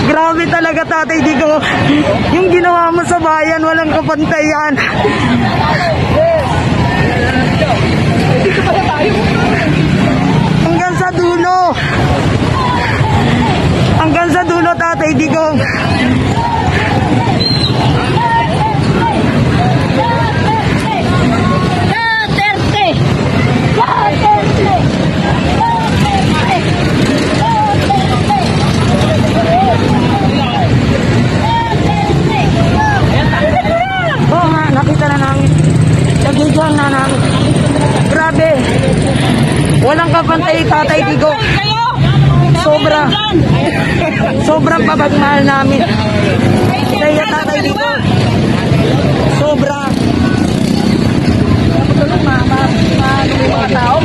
Grabe talaga, Tatay Digong. Yung ginawa mo sa bayan, walang kapantayan. Hanggang sa dulo. Hanggang sa dulo, Tatay Digong. Grabe. Walang kapantay, Tatay Digong. Sobrang pagmamahal namin. Kaya Tatay Digong. Sobra. Mga tao,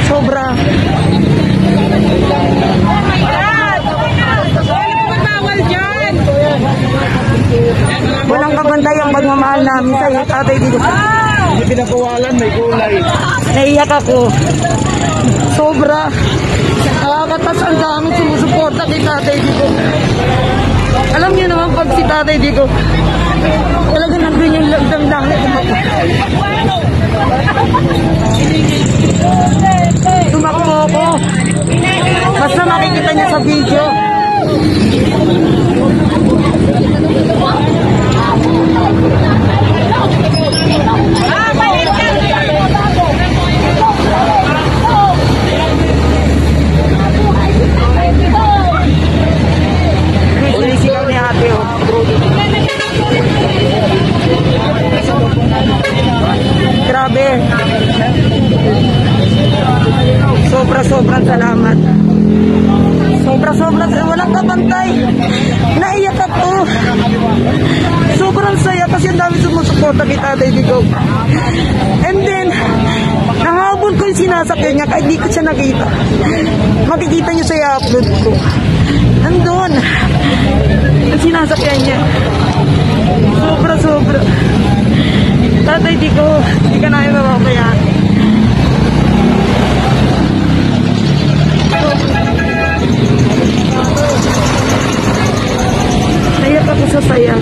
sobra. Walang kabantay ang pagmamahal namin sa iyo, Tatay Digong. Hindi pinakawalan, may kulay. Naiyak ako. Sobra. Nakakatas ang dami sumusuporta kay Tatay Digong. Alam niyo naman pag si Tatay Digong, talagang nandun yung damdamin tumakbo ako. Basta makikita niyo sa video. Grabe. Sobrang salamat. Sobrang walang kabantay. Naiyak ako. Sobrang saya kasi ang dami sumusuporta kay Tatay Digong. And then, nahabol ko yung sinasakyan niya kahit di ko siya nakita. Makikita niyo sa i-upload ko. Nandun. Ang sinasakyan niya. Sobra. Tatay Digong, hindi ka namin mapapayan. Naiyak ako sa saya.